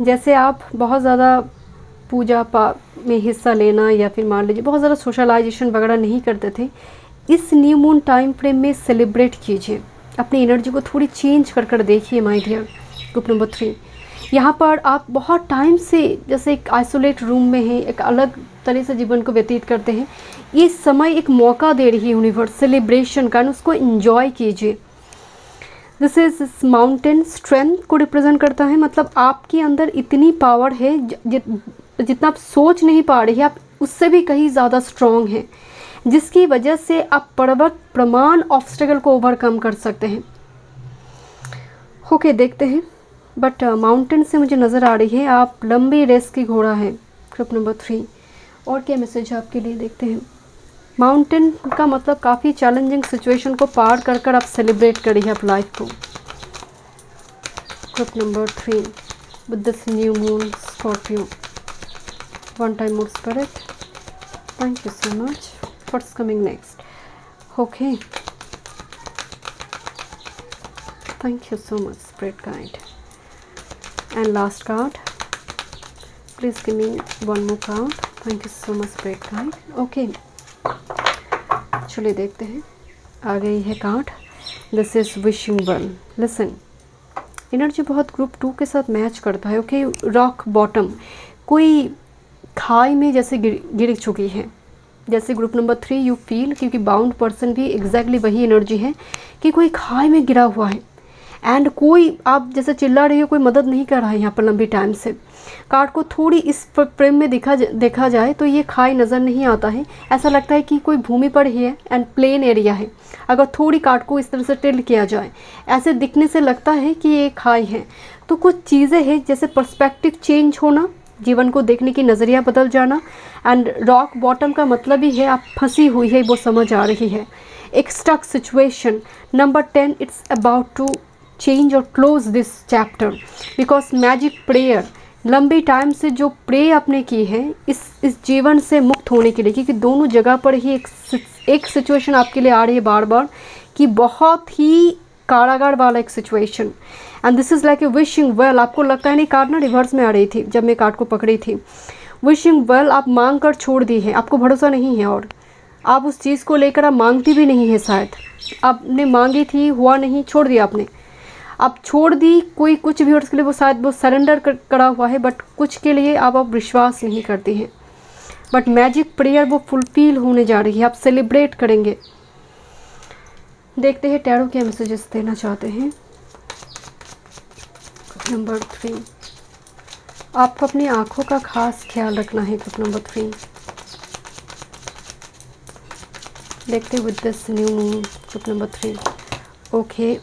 जैसे आप बहुत ज़्यादा पूजा में हिस्सा लेना, या फिर मान लीजिए बहुत ज़्यादा सोशलाइजेशन वगैरह नहीं करते थे, इस न्यू मून टाइम फ्रेम में सेलिब्रेट कीजिए, अपनी एनर्जी को थोड़ी चेंज कर देखिए माय डियर। ग्रुप नंबर 3, यहाँ पर आप बहुत टाइम से जैसे एक आइसोलेट रूम में हैं, एक अलग तरह से जीवन को व्यतीत करते हैं, ये समय एक मौका दे रही है यूनिवर्स सेलिब्रेशन का, उसको एंजॉय कीजिए। दिस इज माउंटेन स्ट्रेंथ को रिप्रेजेंट करता है, मतलब आपके अंदर इतनी पावर है जितना आप सोच नहीं पा रही है, आप उससे भी कहीं ज़्यादा स्ट्रॉन्ग हैं, जिसकी वजह से आप पर्वत प्रमाण ऑब्स्टेकल को ओवरकम कर सकते हैं। ओके, देखते हैं। बट माउंटेन से मुझे नज़र आ रही है आप लंबी रेस की घोड़ा है। ग्रुप नंबर 3, और क्या मैसेज है आपके लिए, देखते हैं। माउंटेन का मतलब काफ़ी चैलेंजिंग सिचुएशन को पार कर आप सेलिब्रेट करिए आप लाइफ को। Group number 3 with this new moon Scorpio, one time more spirit, thank you so much. What's coming next? Okay, thank you so much spirit guide. And last card, please give me one more card, thank you so much spirit guide. Okay, चलिए देखते हैं, आ गई है card, this is wishing well. Listen, energy बहुत group 2 के साथ match करता है। ओके, रॉक बॉटम, कोई खाई में जैसे गिर चुकी है, जैसे ग्रुप नंबर 3 यू फील, क्योंकि बाउंड पर्सन भी एग्जैक्टली वही एनर्जी है कि कोई खाई में गिरा हुआ है, एंड कोई आप जैसे चिल्ला रही हो, कोई मदद नहीं कर रहा है यहाँ पर लंबी टाइम से। कार्ड को थोड़ी इस प्रेम में देखा जाए तो ये खाई नज़र नहीं आता है, ऐसा लगता है कि कोई भूमि पर ही है एंड प्लेन एरिया है। अगर थोड़ी कार्ड को इस तरह से टिल्ट किया जाए, ऐसे दिखने से लगता है कि ये खाई है। तो कुछ चीज़ें हैं जैसे पर्सपेक्टिव चेंज होना, जीवन को देखने की नज़रिया बदल जाना, एंड रॉक बॉटम का मतलब ही है आप फंसी हुई है, वो समझ आ रही है, एक stuck situation. Number 10, it's about to change और close this chapter, because magic prayer, लंबी टाइम से जो प्रे आपने की है इस जीवन से मुक्त होने के लिए, क्योंकि दोनों जगह पर ही एक सिचुएशन आपके लिए आ रही है बार बार कि बहुत ही कारागार वाला एक situation, and this is like a wishing well. आपको लगता है नहीं, कार्ड ना रिवर्स में आ रही थी जब मैं कार्ड को पकड़ी थी। विशिंग वेल आप मांग कर छोड़ दी है, आपको भरोसा नहीं है और आप उस चीज़ को लेकर आप मांगती भी नहीं है। शायद आपने मांगी थी, हुआ नहीं, छोड़ दिया आपने, आप छोड़ दी। कोई कुछ भी और उसके लिए वो शायद वो सरेंडर करा हुआ है, बट कुछ के लिए आप विश्वास नहीं करती हैं। बट मैजिक प्रेयर वो फुलफिल होने जा रही है, आप सेलिब्रेट करेंगे। देखते हैं टैरो क्या मैसेजेस देना चाहते हैं। नंबर 3, आपको अपनी आँखों का खास ख्याल रखना है। ग्रुप नंबर 3 देखते हैं with this new moon. Group number 3 okay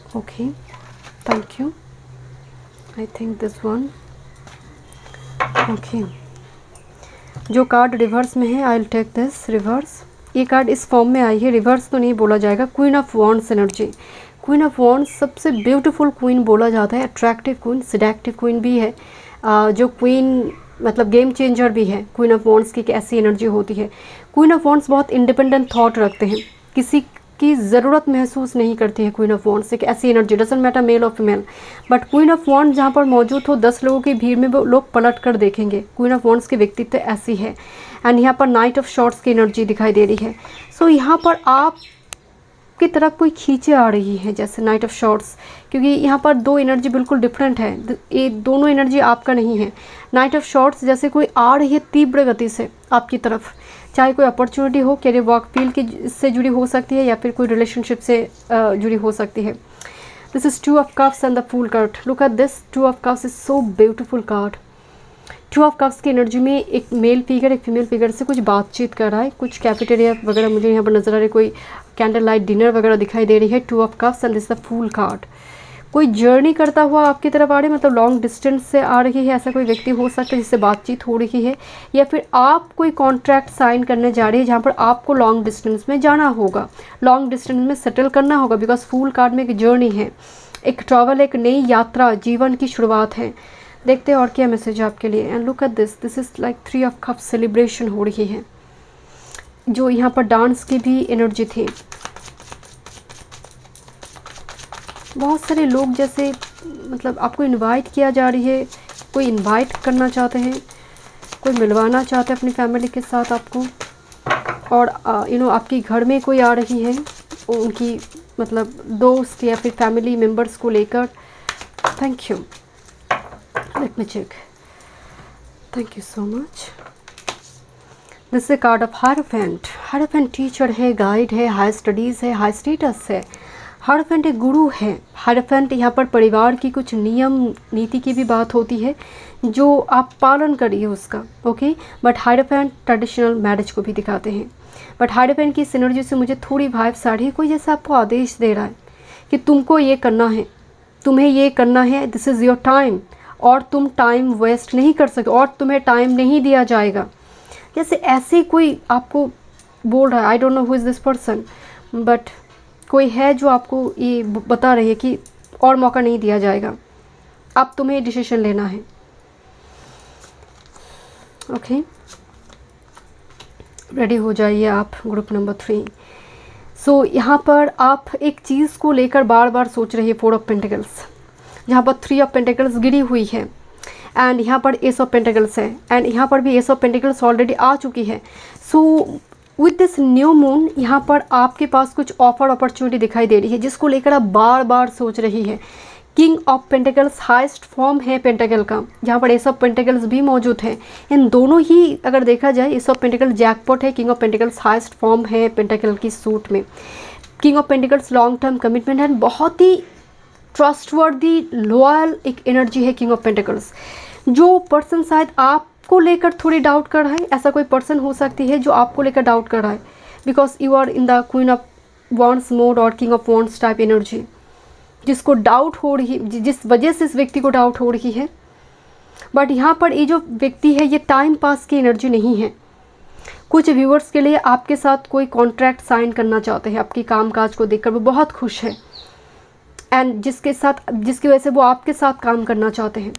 thank you. I think this one okay. जो कार्ड रिवर्स में है, I will take this reverse. ये कार्ड इस फॉर्म में आई है, रिवर्स तो नहीं बोला जाएगा। Queen of wands energy. Queen of wands सबसे ब्यूटीफुल क्वीन बोला जाता है, अट्रैक्टिव क्वीन, सिडेक्टिव क्वीन भी है। जो क्वीन मतलब गेम चेंजर भी है। क्वीन ऑफ वॉन्ड्स की ऐसी एनर्जी होती है। क्वीन ऑफ वॉन्ड्स बहुत इंडिपेंडेंट थॉट रखते हैं, किसी की ज़रूरत महसूस नहीं करती है। क्वीन ऑफ वॉन्ड्स एक ऐसी एनर्जी, डजंट मैटर मेल और female, but queen of wands जहाँ पर मौजूद हो 10 लोगों की भीड़ में वो लोग पलट कर देखेंगे। क्वीन ऑफ वॉन्ड्स की व्यक्तित्व ऐसी है। एंड यहाँ पर नाइट ऑफ शॉर्ट्स की एनर्जी दिखाई दे रही है। सो यहाँ पर आप की तरफ कोई खींचे आ रही है, जैसे नाइट ऑफ शॉर्ट्स, क्योंकि यहाँ पर दो एनर्जी बिल्कुल डिफरेंट है। ये दोनों एनर्जी आपका नहीं है। नाइट ऑफ शॉर्ट्स जैसे कोई आ रही है तीव्र गति से आपकी तरफ, चाहे कोई अपॉर्चुनिटी हो, कैरियर वर्क फील्ड की से जुड़ी हो सकती है या फिर कोई रिलेशनशिप से जुड़ी हो सकती है। This is 2 of cups and the fool card. Look at this, 2 of cups is so beautiful card. 2 of cups की एनर्जी में एक मेल फिगर एक फीमेल फिगर से कुछ बातचीत कर रहा है, कुछ कैफेटेरिया वगैरह मुझे यहाँ पर नजर आ रही है, कोई कैंडल लाइट डिनर वगैरह दिखाई दे रही है। 2 of cups and this the fool card. कोई जर्नी करता हुआ आपकी तरफ आ रही है, मतलब लॉन्ग डिस्टेंस से आ रही है, ऐसा कोई व्यक्ति हो सकता है जिससे बातचीत हो रही है, या फिर आप कोई कॉन्ट्रैक्ट साइन करने जा रही है जहाँ पर आपको लॉन्ग डिस्टेंस में जाना होगा, लॉन्ग डिस्टेंस में सेटल करना होगा, बिकॉज फूल कार्ड में एक जर्नी है, एक ट्रैवल, एक नई यात्रा, जीवन की शुरुआत है। देखते हैं और क्या मैसेज आपके लिए। And look at this, this is like 3 of cups, celebration हो रही है। जो यहाँ पर डांस की भी एनर्जी थी, बहुत सारे लोग जैसे मतलब आपको इनवाइट किया जा रही है, कोई इनवाइट करना चाहते हैं, कोई मिलवाना चाहते हैं अपनी फैमिली के साथ आपको, और आपके घर में कोई आ रही है, उनकी मतलब दोस्त या फिर फैमिली मेम्बर्स को लेकर। Thank you, let me check, thank you so much. This is card of hierophant. Hierophant teacher है, गाइड है, हाई स्टडीज़ है, हाई स्टेटस है। हायरोफेंट एक गुरु है। हायरोफेंट यहाँ पर परिवार की कुछ नियम नीति की भी बात होती है जो आप पालन करिए उसका, okay. But hierophant traditional marriage को भी दिखाते हैं। बट हायरोफेंट की इस एनर्जी से मुझे थोड़ी वाइब्स आ रही है, कोई जैसे आपको आदेश दे रहा है कि तुमको ये करना है, तुम्हें ये करना है, दिस इज़ योर टाइम, और तुम टाइम वेस्ट नहीं कर सकते, और तुम्हें टाइम नहीं दिया जाएगा। जैसे ऐसे कोई आपको बोल रहा है, I don't know who is this person, but कोई है जो आपको ये बता रही है कि और मौका नहीं दिया जाएगा, अब तुम्हें डिसीजन लेना है, ओके। रेडी हो जाइए आप, ग्रुप नंबर 3। सो यहाँ पर आप एक चीज़ को लेकर बार बार सोच रही है। 4 ऑफ पेंटिकल्स, यहाँ पर 3 ऑफ पेंटिकल्स गिरी हुई है, एंड यहाँ पर एस ऑफ पेंटिकल्स है, एंड यहाँ पर भी एस ऑफ पेंटिकल्स ऑलरेडी आ चुकी है। So with this new moon यहाँ पर आपके पास कुछ ऑफर अपॉर्चुनिटी दिखाई दे रही है जिसको लेकर आप बार बार सोच रही है। King of pentacles highest form है पेंटिकल का, जहाँ पर एस ऑफ पेंटिकल्स भी मौजूद है। इन दोनों ही अगर देखा जाए, एस ऑफ पेंटिकल जैकपॉट है, king of pentacles highest form है पेंटिकल की सूट में। King of pentacles long term commitment है, बहुत ही ट्रस्टवर्दी लॉयल एक एनर्जी है किंग ऑफ पेंटिकल्स। जो पर्सन शायद आपको लेकर थोड़ी डाउट कर रहा है, ऐसा कोई पर्सन हो सकती है जो आपको लेकर डाउट कर रहा है, because you are in the queen of wands mode और king of wands type energy, जिसको डाउट हो रही है, जिस वजह से इस व्यक्ति को डाउट हो रही है। बट यहाँ पर ये जो व्यक्ति है, ये टाइम पास की एनर्जी नहीं है। कुछ व्यूअर्स के लिए आपके साथ कोई कॉन्ट्रैक्ट साइन करना चाहते हैं, आपकी कामकाज को देखकर वो बहुत खुश है, एंड जिसकी वजह से वो आपके साथ काम करना चाहते हैं,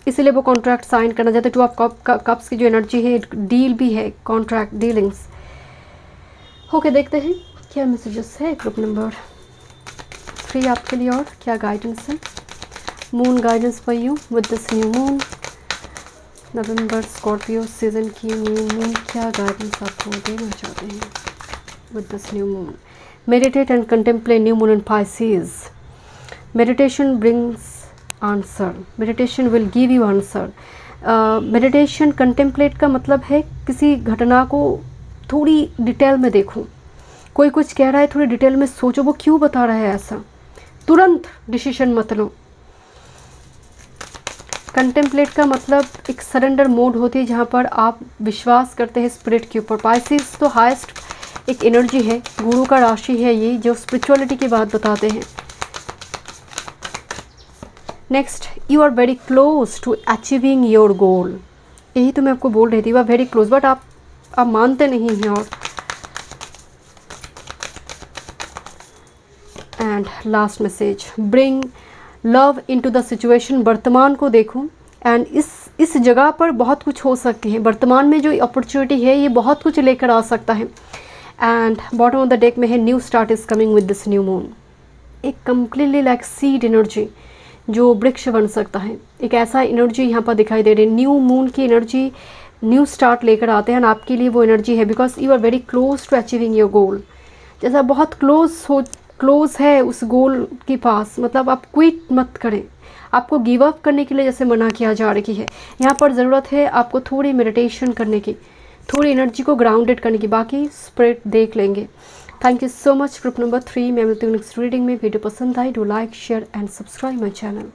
इसीलिए वो कॉन्ट्रैक्ट साइन करना चाहते हैं। 2 ऑफ कप्स की जो एनर्जी है, डील भी है, कॉन्ट्रैक्ट डीलिंग्स। ओके, देखते हैं क्या मैसेजेस है ग्रुप नंबर 3 आपके लिए और क्या गाइडेंस है? Moon guidance for you with this new moon. November Scorpio season की न्यू मून क्या गाइडेंस आपको देना चाहते हैं with this new moon? Meditate and contemplate new moon in Pisces. Meditation brings answer, meditation will give you answer. Meditation contemplate का मतलब है किसी घटना को थोड़ी डिटेल में देखो। कोई कुछ कह रहा है, थोड़ी डिटेल में सोचो वो क्यों बता रहा है ऐसा, तुरंत डिसीजन मत लो। कंटेम्पलेट का मतलब एक सरेंडर मोड होती है जहाँ पर आप विश्वास करते हैं स्पिरिट के ऊपर। पाइसेस तो हाईएस्ट एक एनर्जी है, गुरु का राशि है ये, जो स्पिरिचुअलिटी की बात बताते हैं। Next, you are very close to achieving your goal. यही तो मैं आपको बोल रही थी, you are very close, but आप मानते नहीं हैं। और and last message, bring love into the situation. वर्तमान को देखो एंड इस जगह पर बहुत कुछ हो सकती है। वर्तमान में जो अपॉर्चुनिटी है ये बहुत कुछ लेकर आ सकता है। And bottom of the deck में है new start is coming with this new moon. एक कम्प्लीटली लाइक सीड एनर्जी जो वृक्ष बन सकता है, एक ऐसा एनर्जी यहाँ पर दिखाई दे रही है। न्यू मून की एनर्जी न्यू स्टार्ट लेकर आते हैं, आपके लिए वो एनर्जी है because you are very close to achieving your goal. जैसा बहुत क्लोज है उस गोल के पास, मतलब आप क्विट मत करें, आपको गिव अप करने के लिए जैसे मना किया जा रही है। यहाँ पर ज़रूरत है आपको थोड़ी मेडिटेशन करने की, थोड़ी एनर्जी को ग्राउंडेड करने की, बाकी स्प्रेड देख लेंगे। Thank you so much. Group number 3 मैं मिलती हूँ नेक्स्ट रीडिंग में। वीडियो पसंद आई, do like share and subscribe my channel.